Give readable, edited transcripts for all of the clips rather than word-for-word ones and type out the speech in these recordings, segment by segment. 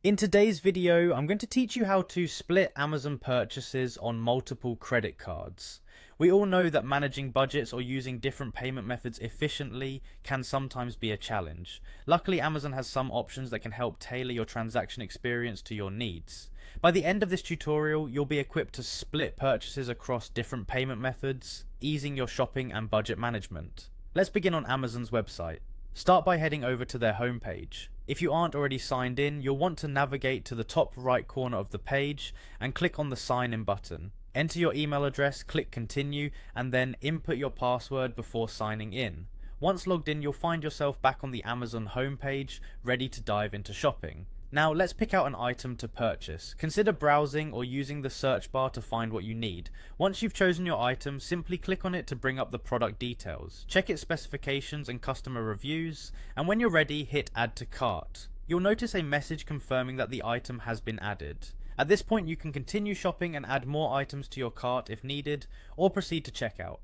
In today's video, I'm going to teach you how to split Amazon purchases on multiple credit cards. We all know that managing budgets or using different payment methods efficiently can sometimes be a challenge. Luckily, Amazon has some options that can help tailor your transaction experience to your needs. By the end of this tutorial, you'll be equipped to split purchases across different payment methods, easing your shopping and budget management. Let's begin on Amazon's website. Start by heading over to their homepage. If you aren't already signed in, you'll want to navigate to the top right corner of the page and click on the sign in button. Enter your email address, click continue, and then input your password before signing in. Once logged in, you'll find yourself back on the Amazon homepage, ready to dive into shopping. Now let's pick out an item to purchase. Consider browsing or using the search bar to find what you need. Once you've chosen your item, simply click on it to bring up the product details. Check its specifications and customer reviews, and when you're ready, hit add to cart. You'll notice a message confirming that the item has been added. At this point, you can continue shopping and add more items to your cart if needed, or proceed to checkout.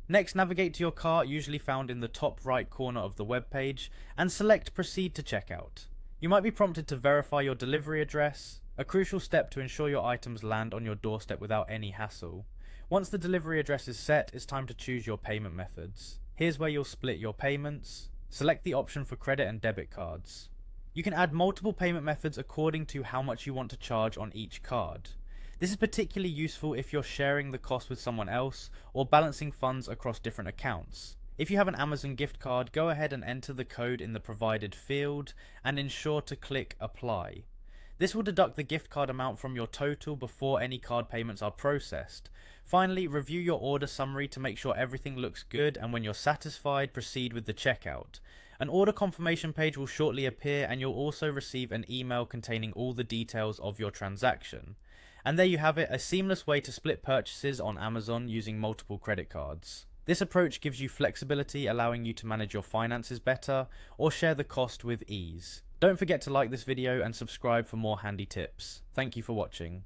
Next, navigate to your cart, usually found in the top right corner of the web page, and select proceed to checkout. You might be prompted to verify your delivery address, a crucial step to ensure your items land on your doorstep without any hassle. Once the delivery address is set, it's time to choose your payment methods. Here's where you'll split your payments. Select the option for credit and debit cards. You can add multiple payment methods according to how much you want to charge on each card. This is particularly useful if you're sharing the cost with someone else or balancing funds across different accounts. If you have an Amazon gift card, go ahead and enter the code in the provided field and ensure to click apply. This will deduct the gift card amount from your total before any card payments are processed. Finally, review your order summary to make sure everything looks good, and when you're satisfied, proceed with the checkout. An order confirmation page will shortly appear, and you'll also receive an email containing all the details of your transaction. And there you have it, a seamless way to split purchases on Amazon using multiple credit cards. This approach gives you flexibility, allowing you to manage your finances better or share the cost with ease. Don't forget to like this video and subscribe for more handy tips. Thank you for watching.